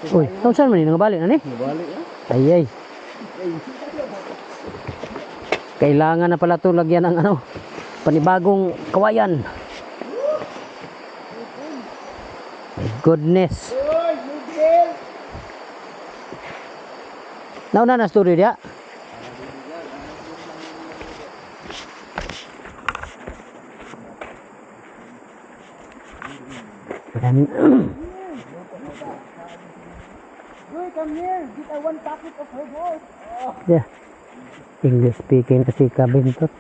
Uy, saan man nga balik na ni? Balik na. Ay. Kailangan na pala ito lagyan ng ano, panibagong kawayan. My goodness. Nauna na story dia. Come here, get a one packet of herbals. Yeah. English speaking kasi kabin to.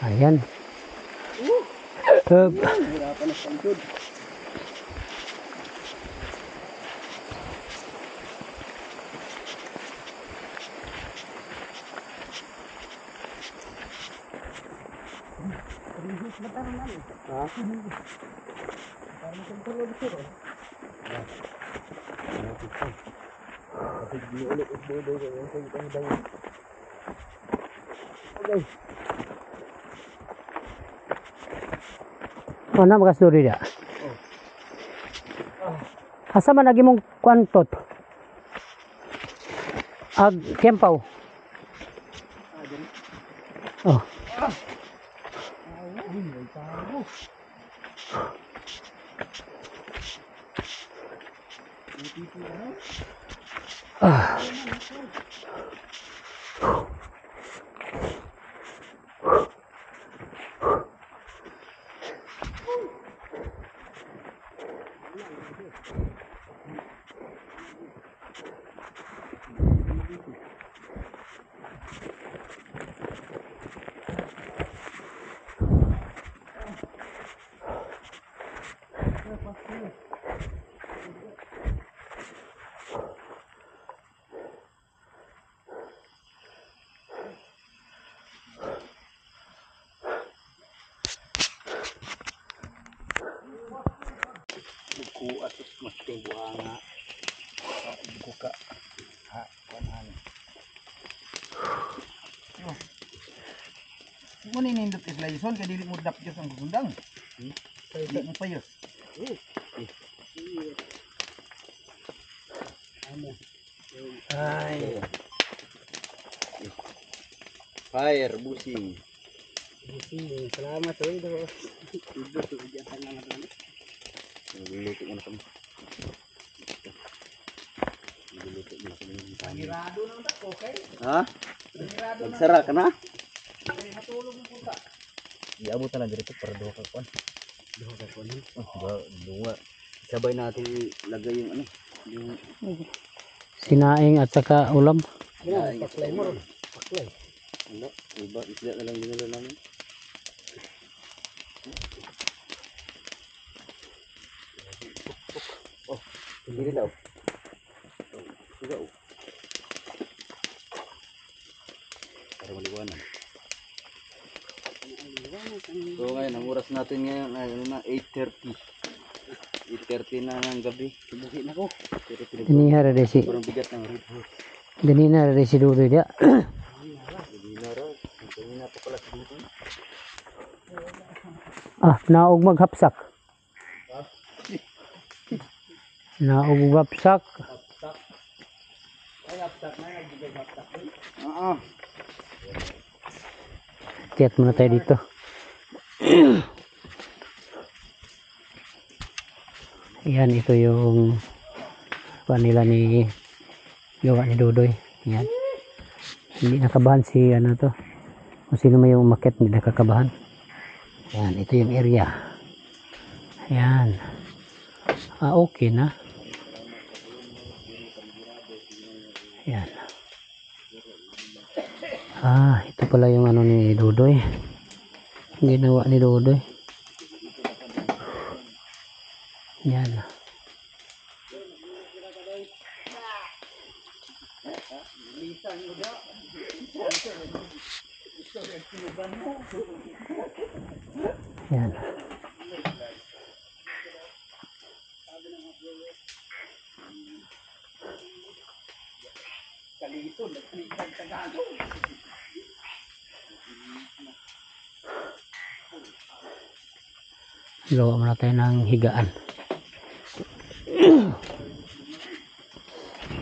Ayan. Oh, na makasuri dia. Asa man lagi mong kwantot? Ag kempaw. Oh. Ah. Buku atau mesti buanga buku ka ha kanan Mo ni nindot is layson kay dili mo dapjos ang gundang. Dili mo payos. ay Fire busing. salamat do. Itu tuh jangan naman. Luluto mo na kami. Luluto mo na kami ng kanin. Mirado nang tak okay. Ha? Mirado na. Magsara ka na? Kay matulog mo punta. Iabot na lang dito para duha ka kuan. Duha ka kuan. Duha. Sabay natin ilagay yung ano, yung Sinaing at saka ulam. paklay mo ron. Paklay. Wala, iba isda na lang dinala namin. Oh, hindi daw. Suga oh. Para maliwanag. So ngayon, ang oras natin ngayon ay ano na, 8:30. 8:30 na ng gabi. Subuhin ako. Pero Dinihara desi. parang bigat ng Red Horse. Dinihara desi duro dia. Hindi na rin. Hindi na pa pala dito. Ah, naog maghapsak. Naog maghapsak. Ay aptak na nagbigay aptak. Oo. Tiat muna tayo dito. Yan, ito yung panila ni gawa ni Dudoy. Yan. Hindi nakabahan si ano to. Kung sino may yung umakyat, hindi nakakabahan. Yan, ito yung area. Yan. Ah, okay na. Yan. Ito pala yung ano ni Dudoy. Ginawa ni Dudoy. Yan. Yan. Gawa muna tayo ng higaan.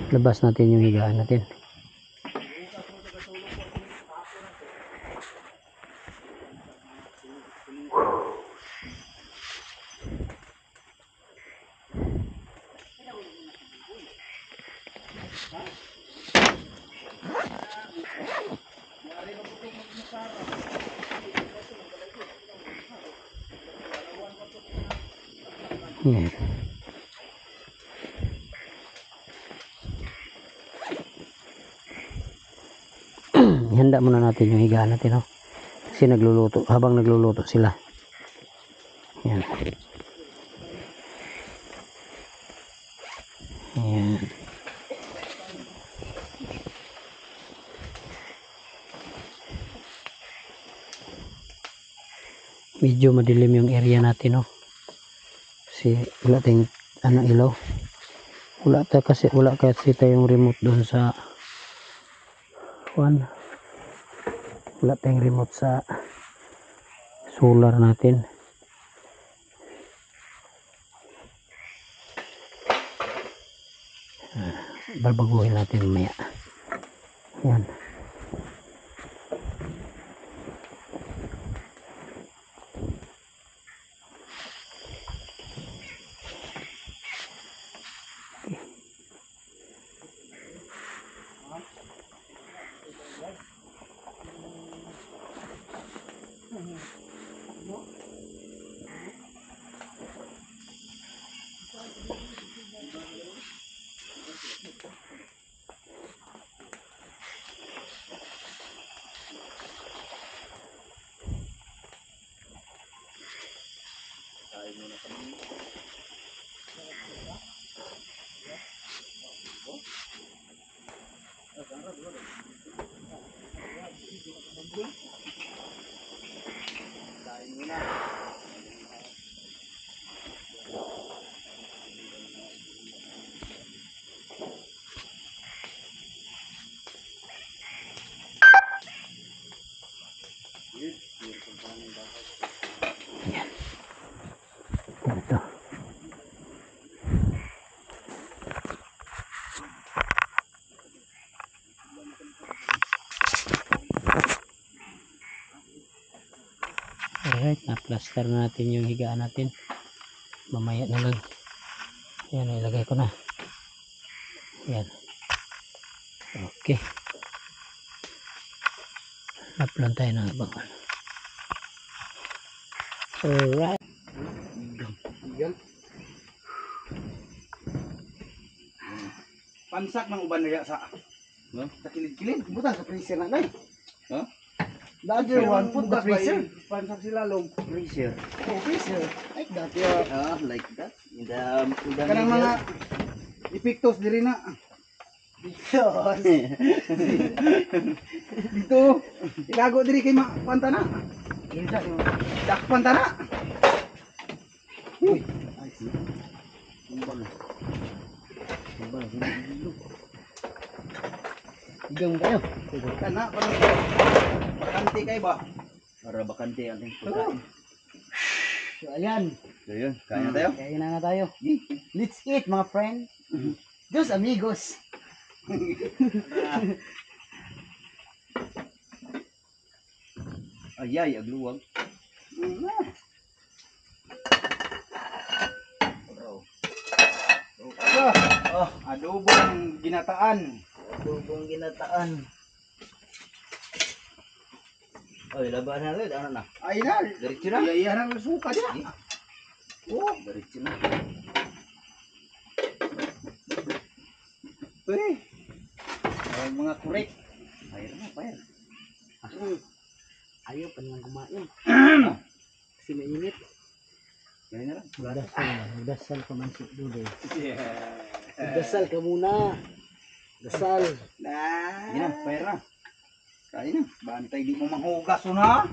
Labas natin yung higaan natin. Yan. Ihanda muna natin yung higaan natin, oh. Kasi nagluluto, habang nagluluto sila. Yan. Yan. Medyo madilim yung area natin, oh. Kasi wala tayong ilaw. Wala kasi tayong remote doon sa wala tayong remote sa solar natin. Babaguhin natin mamaya. Yan. Ito. Alright, na-plaster na natin yung higaan natin. Mamaya na lang. Yan, ilagay ko na. Yan. Okay. Upload tayo ng abangan. Alright. Pansak ng uban nila sa sa kilid-kilid. Buta sa freezer na nay. Ha? Dati one put the freezer. Freezer. Pansak sila long. Freezer. Oh, freezer. Ay, dati Like that. In the kanang mga epictos diri na. Epictos. Dito, ilago diri kay Pantana. Kinsa yung Dak Pantana. Uy, ay si. Igang kayo. Kana pa bakante kay ba? Para bakante ang ating pagkain. So ayan, So yun, kaya na tayo. kain na tayo. Let's eat mga friend. Dos amigos. Ayay, agluwag. Adobong ginataan. Tubong ginataan. Ay, laban na rin. Ano na? Ay na, Diretso na. iyayan ang suka niya. Oh, Diretso na. eh. Ay, mga kurek. Ayun na, pa yan. Ayaw pa nilang kumain. Kasi mainit. Ganyan na lang. Magdasal ka man si Dudoy. Dasal ka muna. Dasal. Yan na, pera. Kain na. Bantay di mo manghugas na.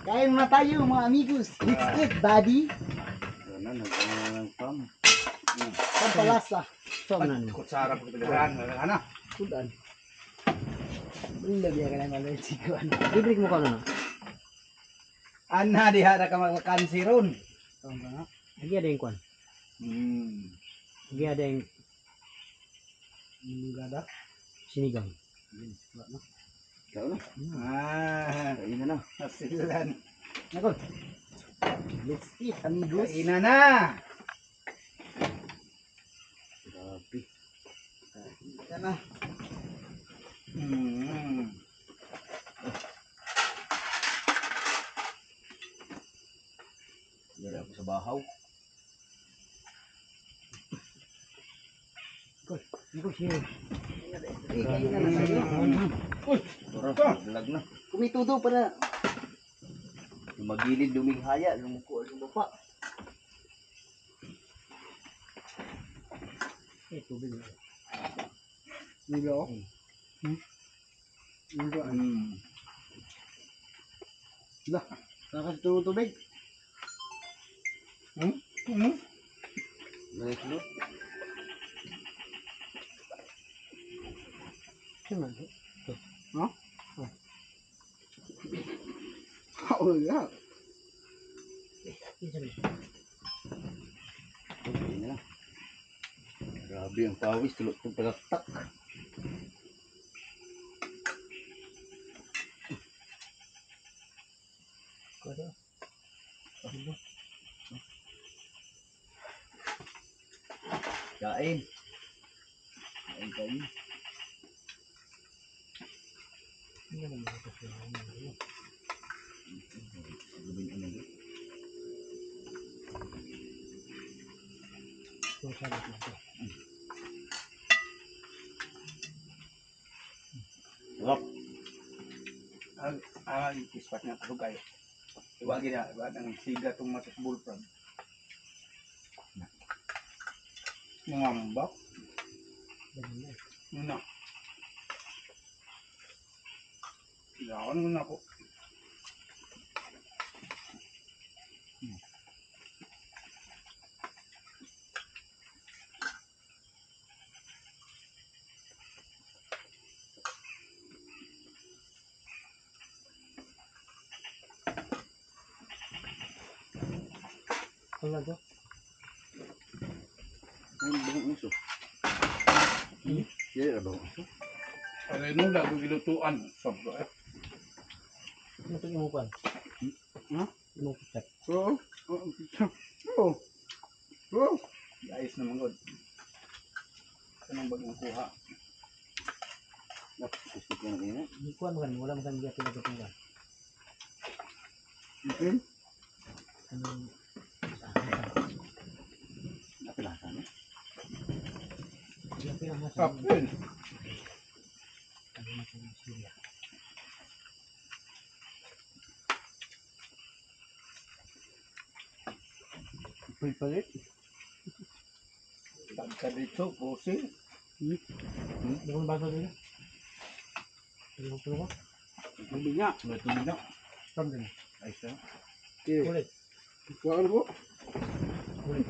Kain muna tayo mga amigos. Let's eat, buddy. Ano na, nagkakalang pam. Pampalasa. So, ano na? Kutsara ko pinagahan. Ano? Kudan. Bunda biya ka lang allergic ko. Ibrik mo ka na. Ana diha na ka magkansiron. Tama ba nga? Lagi ada yung kwan. Lagi ada yung Gada. sinigang. Ikaw na. Kain na na. Nasilan. Nako. Let's eat, amigos. Kaina na. Grabe. Yan na. Dari ako sa bahaw. Ikaw siya. Kain na na tayo. Tara, vlog na. Kumitudo pa na. Magilid, lumighaya, lumuko, lumapa. Tubig. Hindi ako. Kakas tulong tubig. Balik mo. Sino? Oo nga. Kain na na. Grabe ang pawis, tulog ng palaktak. Kain. Kain. Sarap. Ispat nga tulog kayo. Iwagi na, iwag ang siga itong matas bullfrog. Mangambak. Na. Ilawan mo na ako. Wala to. Ay, bawang uso. Yan, bawang uso. Aray mo, lago gilutuan. Sobra eh. Ano ito yung kwan? Ha? Yung kutsat. Oo. Oo. Oo. Ayos naman God. Anong bagang kuha? Gusto ko na ganyan. Yung kwan kan, wala makan dia pinagkatungan. Okay. Anong Napilasa na. dia pinamasa. Kapin. Palit. Tagka dito, pusin. Yung baso dito. Yung pulo. Tubig nga. May tubig na. From din. Ayos na. Ulit. Kuha na po. Ulit.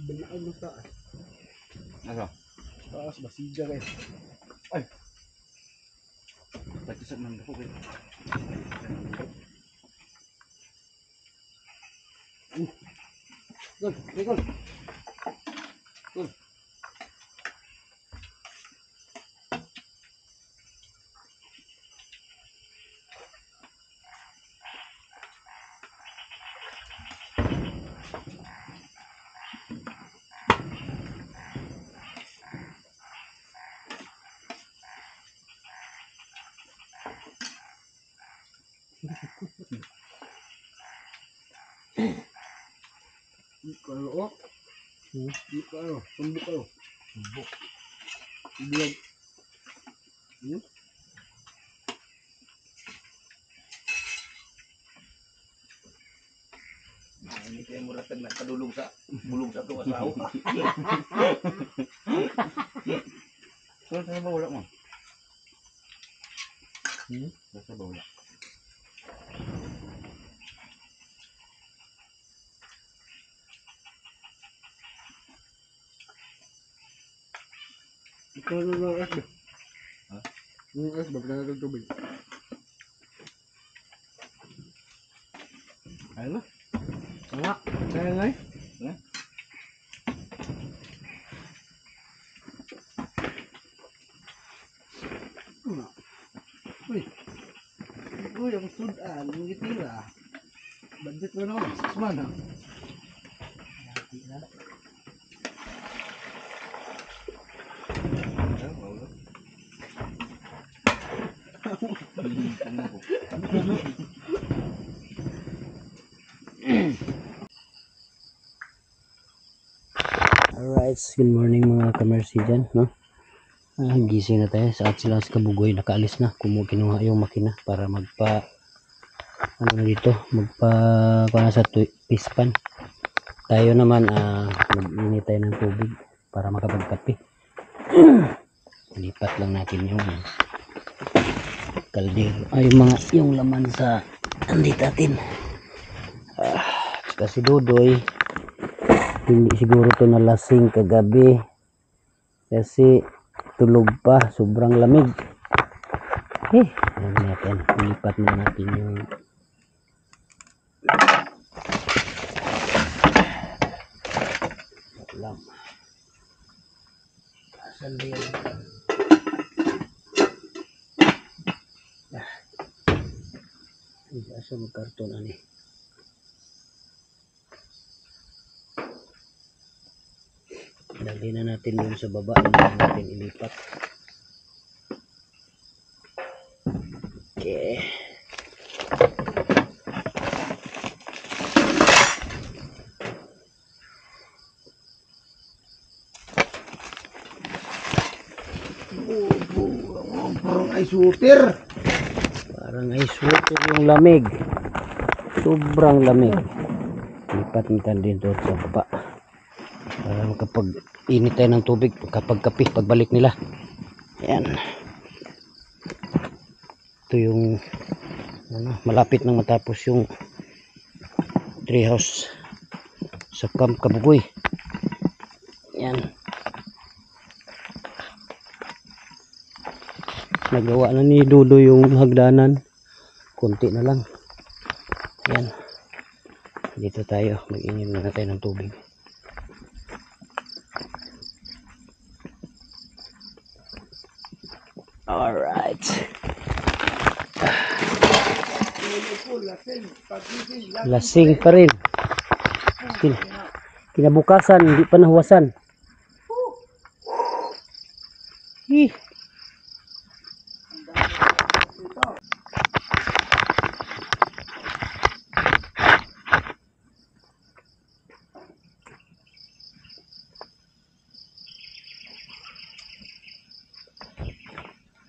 Binaay mo taas. Ano? Taas, basiga kayo. Pagkisap ng dako kayo. Gol, gol. Gol. Kalau oh, kalau tumbuk kalau tumbuk, dia ini kayak murah tengah kadulung sa bulung satu asau. Soalnya saya bawa mah. Saya bawa. Ito na es ba? Ha? Yung es ba pinatag tubig? Ayun na. Nga. Kaya nga eh. Nga. Uy. Uy, ang sudan. Ang gitira. Budget mo naman. Semana. Alright, good morning mga kamersi dyan, no? Gising na tayo. Saat sila sa Kabugoy, nakaalis na. Kinuha yung makina para ano na dito, kuha na sa pispan. Tayo naman, mag-init tayo ng tubig para makapagkape. Lipat lang natin yung kaldero. Yung laman sa andit natin. Kasi Dudoy, hindi siguro to nalasing kagabi kasi tulog pa, sobrang lamig. Ano natin, ilipat na natin yung lam. Asan ba yan? Asa mo karton ani? Dali na natin yun sa baba, hindi natin ilipat. Okay. Parang ice water. Parang ice water yung lamig. Sobrang lamig. Lipat natin din doon sa baba. Para kapag init tayo ng tubig, kapag kape, pagbalik nila. Ayan. Ito yung malapit nang matapos yung treehouse sa Camp Kabugoy. Ayan. Nagawa na ni Dudo yung hagdanan. Kunti na lang. Ayan. Dito tayo. Mag-inom na tayo ng tubig. Alright. Lasing pa rin. Kinabukasan, hindi pa nahuwasan.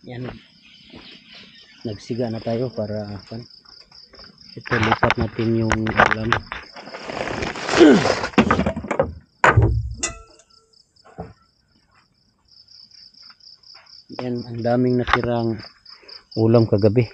Yan. Nagsiga na tayo para ito lipat natin yung ulam. Yan, ang daming natirang ulam kagabi.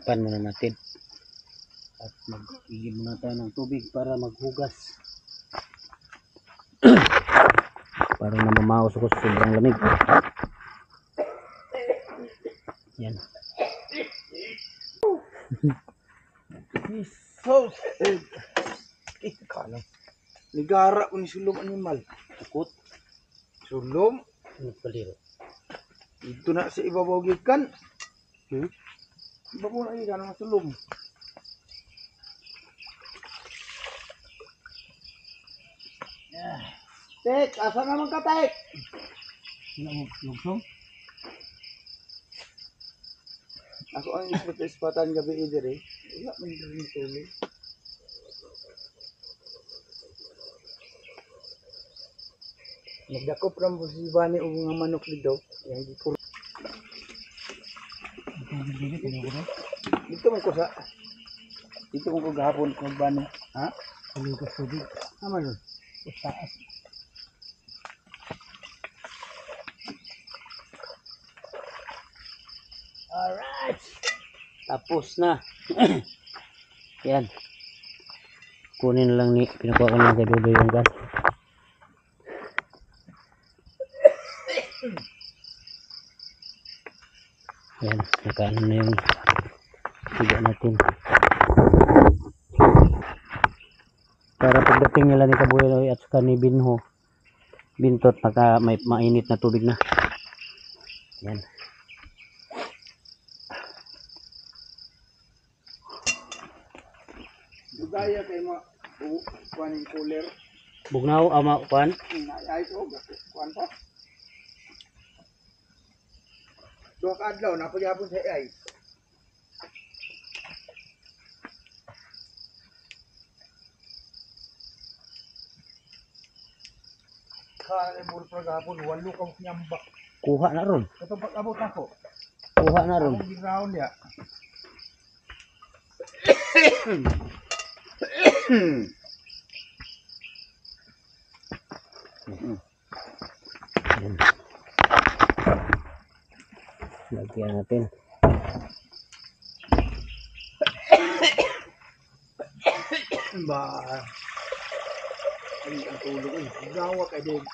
Tapan muna natin. At mag-igil muna tayo ng tubig para maghugas. Parang namamaos ako sa sobrang lamig. Yan. Jesus. Kala. Ligara ko ni sulom animal. Takot. Sulom. Ano paliro? Ito na sa ibabaw gikan. Hmm? Ibabaw na gikan ng sulom. Tek, asa naman ka, Tek? Lugsong? Ako ang ispatan gabi dire. Wala man din tuloy. Nagdakop ram po si Bani o mga manok dito. Yang di ko. Dito man ko sa. Dito man ko gahapon kung Bani. Ha? Ano ko tubig? Ama yun. Taas. Alright. Tapos na. Yan. Kunin na lang ni pinakuha ko na kay Dudoy yung gas. Yan, nakaano na yung tiga natin. Para pagdating nila ni Kabuelo at saka ni Bintot, may mainit na tubig na. Yan. Dugaya kay mga kuaning cooler. Bugnaw ama kuan. Ay ko kuan pa. Duha ka adlaw na pagyapon sa AI. Kaya mo pagapon walo ka nyambak. Kuha na ron. Ito pag-abot ako. Kuha na ron. Ang ground ya. Yan. Lagyan natin. Ba. Ay ang tulog eh. Gawa kay din.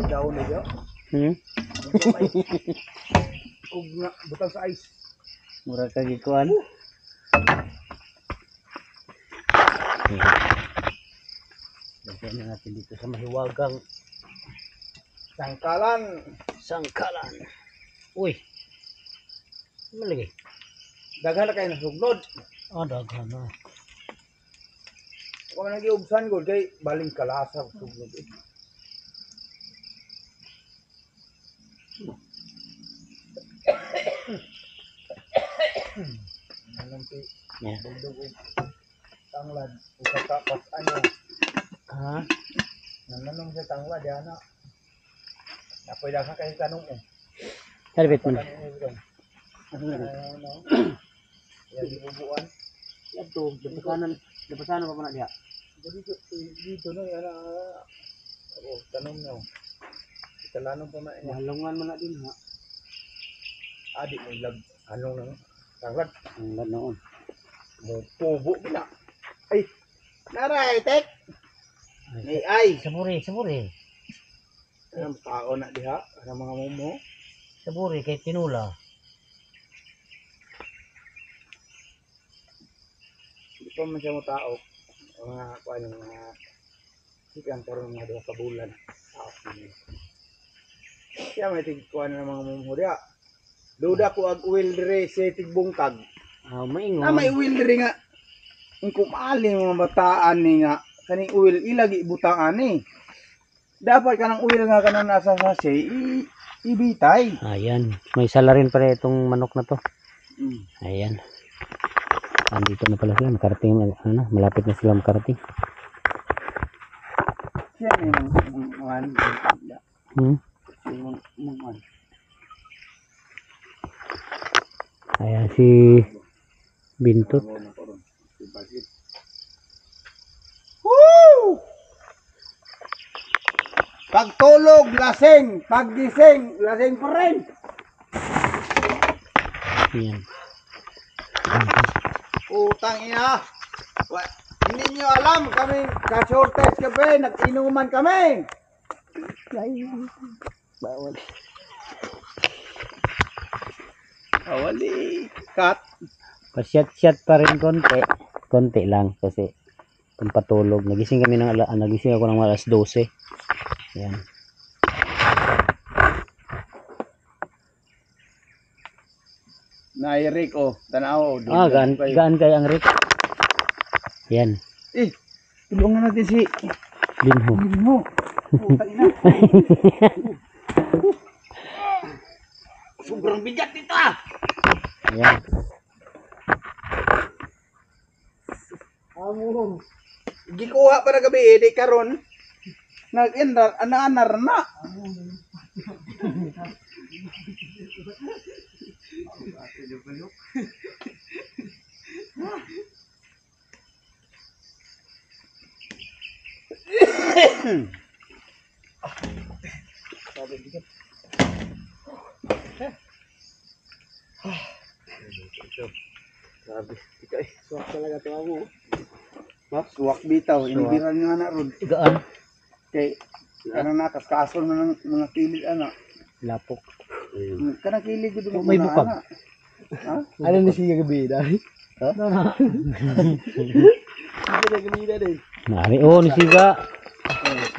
Daw na yo. Kung nga butang sa ice. Mura ka gikuan. Lagyan na natin dito sa mahiwagang Sangkalan. sangkalan. Uy. Malagi. Daghan na kayo nasugnod. Daghan na. Kung nag-iubsan ko kay baling kalasa sugnod eh. Nanampi. Yan. Bugdog tanglad. Ukatapas ano. Ha? Nananong sa tanglad yan na. Napoy lang ka kayo kanong eh. Herbit mo na. Ano? Yan dibubuan. Ito, dapasanan pa na diha. Dito na yan. Ako, tanong nyo. Italanong pa na yan. Malungan mo na din ha. Adi mo ilag. Anong nang tanglad. Ang ganoon. Mo tubo na. Ay! Naray, tek! Ay! Saburi. Ang tao na diha. Ang mga mumo. Saburi kay tinula. Hindi pa man siya mo tao. Mga kuan yung mga sikan karon mga duha ka bulan. Tao. Siya may tigkuan ng mga mumo diha. Duda ko ag uwil dire sa tigbungkag. Maingon. May uwil dire nga. Ang kumali mga bataan ni nga. Kaning uwil ilagi butaan ni. Dapat ka ng uwil nga kanang nasa sachet ibitay. Ayan. May salarin pa rin itong manok na to. Ayan. Nandito na pala sila, makarating na, ano, malapit na sila makarating. Siya yung mga Hmm? mga Ayan si Bintot. Woo! Pagtulog, lasing. Paggising, lasing pa rin. Ayan. Utang ina. Hindi nyo alam, kami ka-shortage kami, nag-inuman kami. Bawal. Awali. Cut. Pasyat-syat pa rin konti. Konti lang kasi pampatulog. Nagising kami nagising ako ng alas 12. Ayan. Nairik oh, tanaw. Gaan kay ang Rick. Ayan. Tulungan natin si Binho. Binho. Utang ina. Sobrang bigat nito ah. Ayan. Amo. Gikuha pa na gabi, di karon. Nag-endar, ana-anar na. Grabe. Ikaw suwak talaga to ako. Suwak bitaw, inibiran nga na ron. Gaan. Kay kanang nakaskasol na ng mga kilid ana. Lapok. Kanang kilid gud mo May na, bukag. ana. Ha? Ano ni siya gabi dari? Ha? Siya gabi dari. Nari ni siga.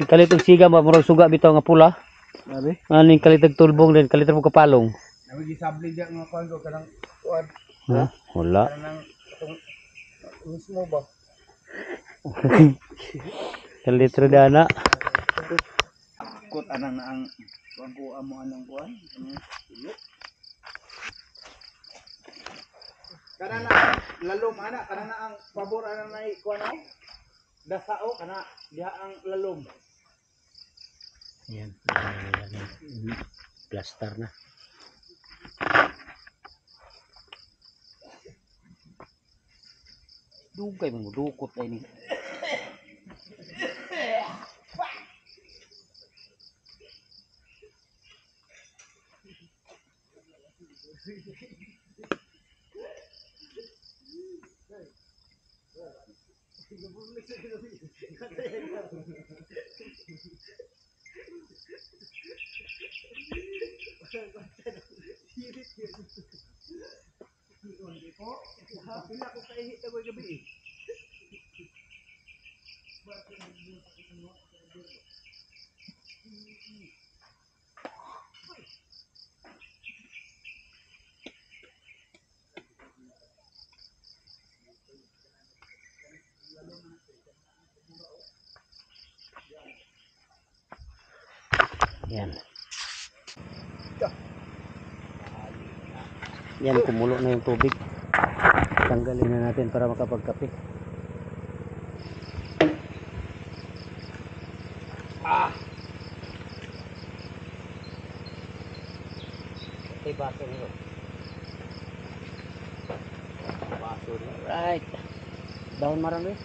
Yung kalitog siga murag suga bitaw nga pula. Dari? Ano yung kalitog tulbong din, kalitog mo kapalong. Nabi gisabli diya nga kuan kanang kuan. Ha? Wala. Kanang itong mismo ba? Kalitro dana. Kot anang na ang kuan ko amo anang kuan. Kana na lalom ana, kana na ang pabor ana na kuan aw. Dasao kana diha ang lalom. Ayan. Plaster na. Dugay mo dukot ay ni. Yan. Yan, kumulo na yung tubig. Tanggalin na natin para makapagkape. Ito baso nito. Baso nito. Right. Daun marami.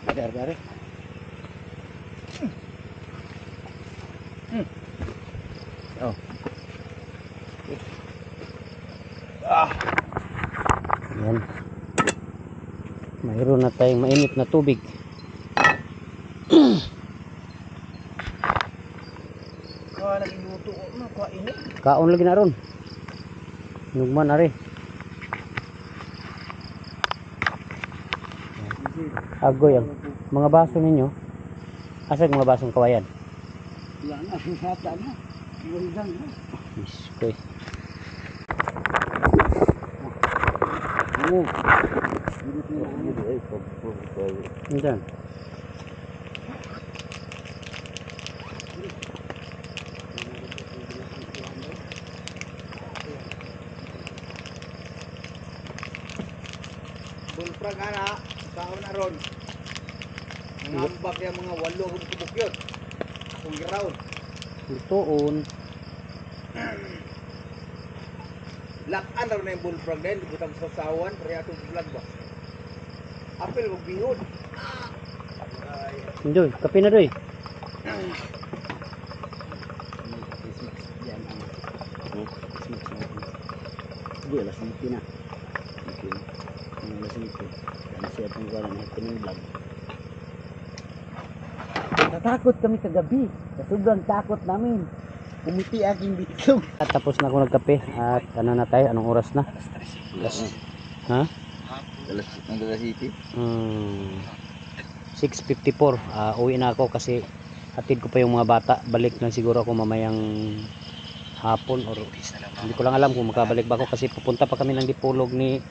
Dar-dar. Oh. Yan. Mayroon na tayong mainit na tubig. Nagiluto na kuan ini. Kaon lagi na ron. Nugman ari. Agoy ang mga baso ninyo. Asa yung mga basong kawayan? Wala na sata na. Wala na. Iskoy. Oh. Diyan. Bullfrog ana, sao na ron. Nangambak yung mga 8 kubuk yun. Akong ground. Lutoon. Lakan na ron na yung bullfrog din, butang sa sawan, kaya itong vlog ba? Apil kong bihod. Doy, kape na doy. Yan ang smoke natin. Sige, alas 7 na. Okay. Ang alas 7. Yan siya itong gano'n na happening vlog. Natakot kami kagabi. Sa sobrang takot namin. Umiti aking bitlog. At tapos na ako nagkape at ano na tayo, anong oras na? Ha? Alas 7. 6:54. Uwi na ako kasi hatid ko pa yung mga bata. Balik na siguro ako mamayang hapon or hindi ko lang alam kung makabalik ba ako kasi pupunta pa kami ng Dipolog ni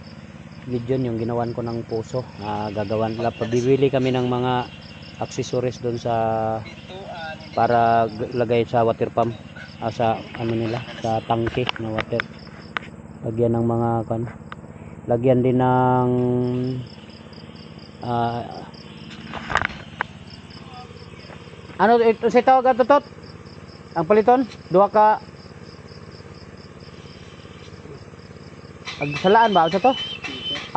John, yung ginawan ko ng puso. Gagawan bibili kami ng mga accessories doon sa para lagay sa water pump, sa ano nila, sa tangke na water. Lagyan ng mga lagyan din ng ano ito sa tawag ato tot? Ang paliton, duha ka salaan ba sa to?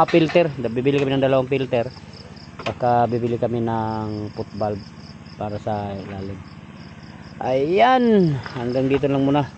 Filter. Bibili kami ng 2 filter. Saka bibili kami ng foot valve para sa ilalim. Ayan, hanggang dito lang muna.